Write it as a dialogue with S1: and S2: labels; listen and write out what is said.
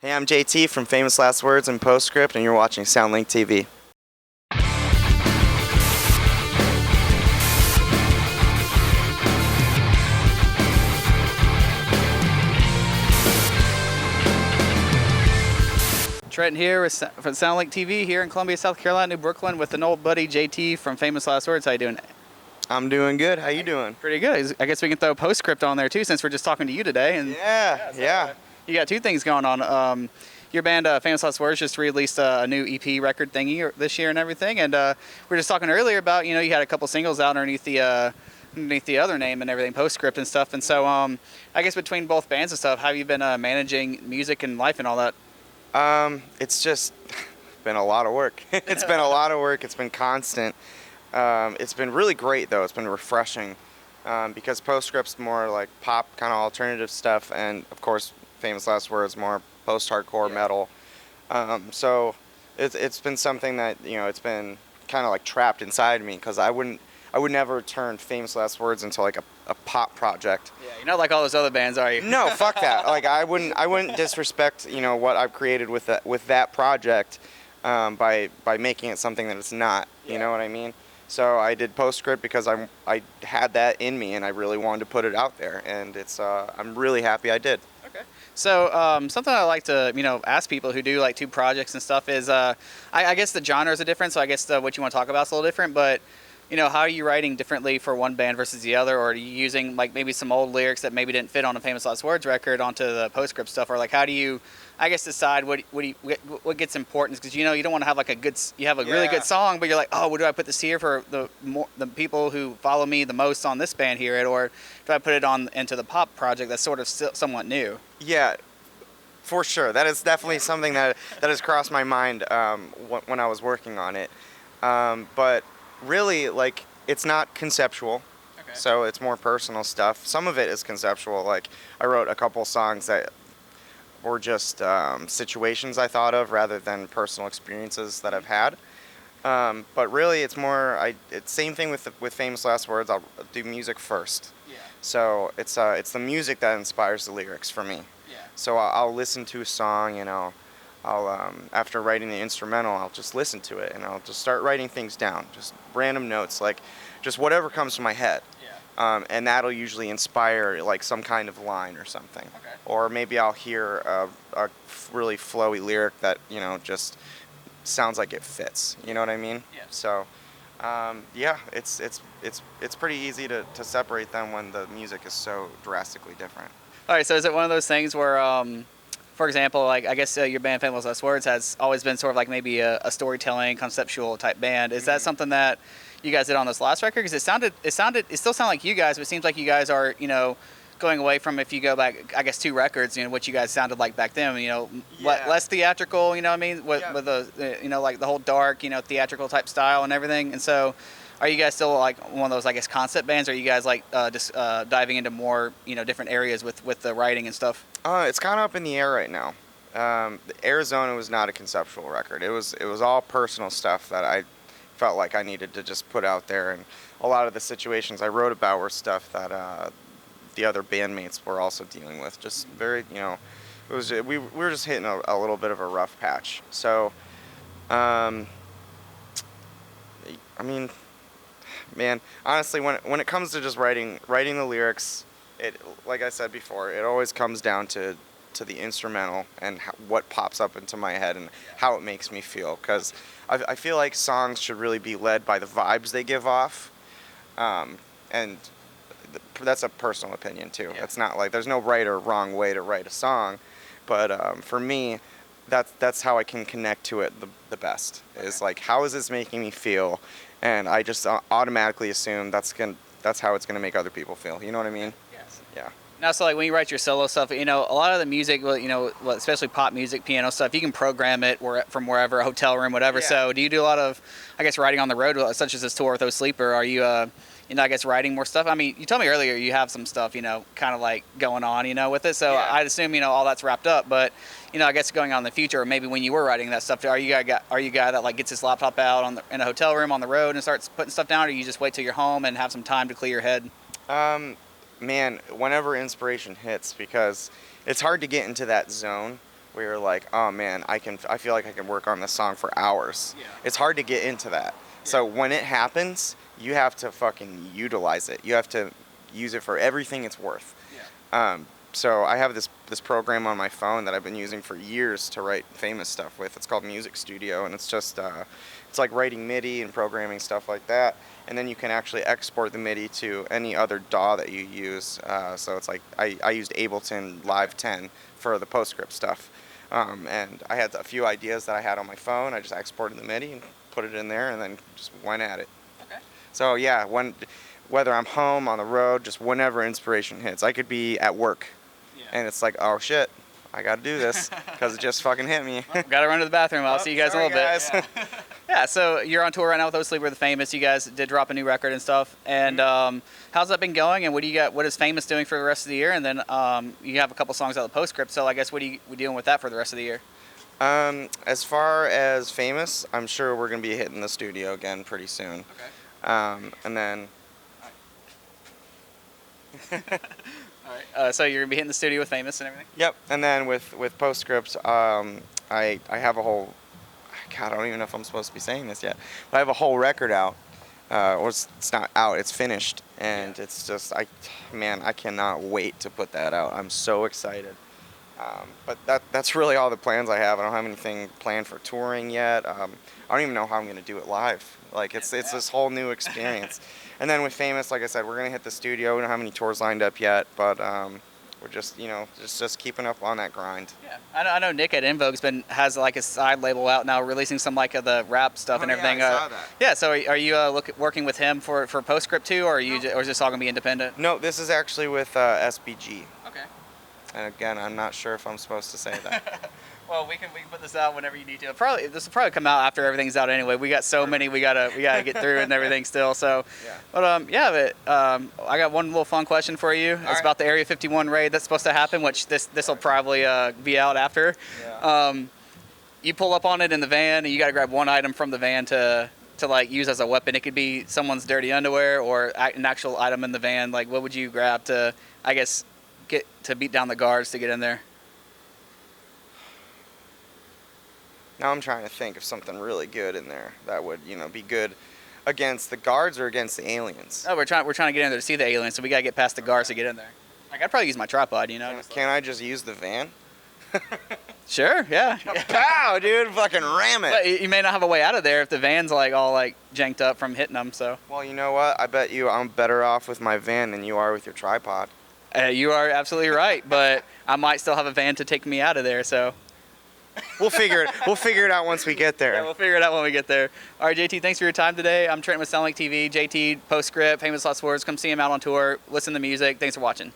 S1: Hey, I'm JT from Famous Last Words and Postscript, and you're watching SoundlinkTV.
S2: Trenton here from SoundlinkTV here in Columbia, South Carolina, New Brooklyn, with an old buddy JT from Famous Last Words. How you doing?
S1: I'm doing good. How you doing?
S2: Pretty good. I guess we can throw a postscript on there too, since we're just talking to you today. And
S1: Yeah.
S2: You got two things going on. Your band, Famous Last Words, just released a new EP record thingy this year and everything. And we were just talking earlier about, you had a couple singles out underneath the other name and everything, Postscript and stuff. And so I guess between both bands and stuff, how have you been managing music and life and all that?
S1: It's just been a lot of work. It's been a lot of work. It's been constant. It's been really great, though. It's been refreshing because Postscript's more like pop, kind of alternative stuff, and of course, Famous Last Words more post-hardcore metal. So it's been something that it's been kind of like trapped inside me because I would never turn Famous Last Words into like a pop project.
S2: Yeah, you're not like all those other bands, are you?
S1: No, fuck that. Like I wouldn't disrespect what I've created with that project by making it something that it's not. You know what I mean? So I did Postscript because I had that in me and I really wanted to put it out there, and it's I'm really happy I did.
S2: Okay. So something I like to ask people who do like two projects and stuff is I guess the genres are different, so I guess what you want to talk about is a little different, but how are you writing differently for one band versus the other, or are you using like maybe some old lyrics that maybe didn't fit on a Famous Last Words record onto the Postscript stuff, or like how do you, I guess, decide what gets importance? Because you don't want to have like really good song, but you're like, oh, what do I put this here for the people who follow me the most on this band here, or do I put it on into the pop project that's sort of still somewhat new?
S1: Yeah, for sure. That is definitely something that has crossed my mind when I was working on it, but really, like, it's not conceptual. Okay. So it's more personal stuff. Some of it is conceptual. Like, I wrote a couple songs that were just situations I thought of rather than personal experiences that I've had. But really, it's more. It's same thing with Famous Last Words. I'll do music first. Yeah. So it's the music that inspires the lyrics for me. Yeah. So I'll listen to a song, I'll after writing the instrumental, I'll just listen to it and I'll just start writing things down, just random notes, like just whatever comes to my head. Yeah. And that'll usually inspire like some kind of line or something. Okay. Or maybe I'll hear a really flowy lyric that just sounds like it fits. You know what I mean? Yeah. So it's pretty easy to separate them when the music is so drastically different.
S2: All right. So is it one of those things where for example, like I guess your band Famous Last Words has always been sort of like maybe a storytelling, conceptual type band. Is that something that you guys did on this last record? Because it still sounded like you guys, but it seems like you guys are, going away from, if you go back, I guess 2 records, what you guys sounded like back then, less theatrical, with the, like the whole dark, theatrical type style and everything. And so are you guys still like one of those, I guess, concept bands, or are you guys like just diving into more, different areas with the writing and stuff?
S1: It's kind of up in the air right now. Arizona was not a conceptual record. It was all personal stuff that I felt like I needed to just put out there, and a lot of the situations I wrote about were stuff that the other bandmates were also dealing with. Just very, it was we were just hitting a little bit of a rough patch. So, I mean, man, honestly, when it comes to just writing the lyrics, it, like I said before, it always comes down to the instrumental and what pops up into my head and how it makes me feel. Because I feel like songs should really be led by the vibes they give off, and that's a personal opinion too. Yeah. It's not like there's no right or wrong way to write a song, but for me, that's how I can connect to it the best. Okay. Is like, how is this making me feel? And I just automatically assume that's how it's gonna make other people feel. You know what I mean?
S2: Yes.
S1: Yeah.
S2: Now, so like when you write your solo stuff, a lot of the music, especially pop music, piano stuff, you can program it from wherever, a hotel room, whatever. Yeah. So do you do a lot of, I guess, writing on the road, such as this tour with O Sleeper? Are you, I guess, writing more stuff? I mean, you told me earlier you have some stuff, kind of like going on, with it. So yeah. I'd assume, all that's wrapped up. But, I guess going on in the future, or maybe when you were writing that stuff, are you a guy that like gets his laptop out in a hotel room on the road and starts putting stuff down, or you just wait till you're home and have some time to clear your head?
S1: Man, whenever inspiration hits, because it's hard to get into that zone we were like, oh man, I feel like I can work on this song for hours.
S2: Yeah.
S1: It's hard to get into that. So when it happens, you have to fucking utilize it. You have to use it for everything it's worth.
S2: Yeah.
S1: So I have this program on my phone that I've been using for years to write famous stuff with. It's called Music Studio, and it's just it's like writing MIDI and programming stuff like that. And then you can actually export the MIDI to any other DAW that you use. So it's like I used Ableton Live 10 for the PostScript stuff. And I had a few ideas that I had on my phone. I just exported the MIDI and put it in there, and then just went at it.
S2: Okay.
S1: So yeah, whether I'm home, on the road, just whenever inspiration hits. I could be at work, and it's like, oh shit, I got to do this because it just fucking hit me.
S2: Got to run to the bathroom. I'll see you guys in a little
S1: guys.
S2: bit. Yeah, so you're on tour right now with Obviously We're the Famous. You guys did drop a new record and stuff. And how's that been going? And what do you got? What is Famous doing for the rest of the year? And then you have a couple songs out of the PostScript. So I guess what are you doing with that for the rest of the year?
S1: As far as Famous, I'm sure we're gonna be hitting the studio again pretty soon.
S2: Okay.
S1: And then.
S2: All right. So you're gonna be hitting the studio with Famous and everything.
S1: Yep. And then with PostScript, I have a whole. God, I don't even know if I'm supposed to be saying this yet, but I have a whole record out. Or it's not out, it's finished, and it's just, I cannot wait to put that out. I'm so excited. But that's really all the plans I have. I don't have anything planned for touring yet. I don't even know how I'm going to do it live. Like, it's this whole new experience. And then with Famous, like I said, we're going to hit the studio. We don't have any tours lined up yet, but we're just, just keeping up on that grind.
S2: Yeah, I know Nick at Invoke's has like a side label out now, releasing some like of the rap stuff and everything.
S1: Yeah, I saw that.
S2: Yeah, so are you working with him for PostScript too, or or is this all gonna be independent?
S1: No, this is actually with SBG.
S2: Okay.
S1: And again, I'm not sure if I'm supposed to say that.
S2: Well, we can put this out whenever you need to. This will probably come out after everything's out anyway. We got so many we gotta get through and everything still. So,
S1: yeah. But
S2: I got one little fun question for you. It's about the Area 51 raid that's supposed to happen, which this will probably be out after.
S1: Yeah.
S2: You pull up on it in the van, and you got to grab one item from the van to like use as a weapon. It could be someone's dirty underwear or an actual item in the van. Like, what would you grab to, I guess, get to beat down the guards to get in there?
S1: Now I'm trying to think of something really good in there that would, be good against the guards or against the aliens.
S2: Oh, we're trying to get in there to see the aliens, so we gotta get past the guards to get in there. Like, I'd probably use my tripod,
S1: Can I just use the van?
S2: Sure, yeah.
S1: Pow, dude, fucking ram it.
S2: But you may not have a way out of there if the van's like all like janked up from hitting them. So.
S1: Well, you know what? I bet you I'm better off with my van than you are with your tripod.
S2: You are absolutely right, but I might still have a van to take me out of there. So.
S1: We'll figure it out once we get there.
S2: Yeah, we'll figure it out when we get there. All right, JT, thanks for your time today. I'm Trenton with SoundlinkTV. JT, PostScript, Famous Last Words. Come see him out on tour. Listen to music. Thanks for watching.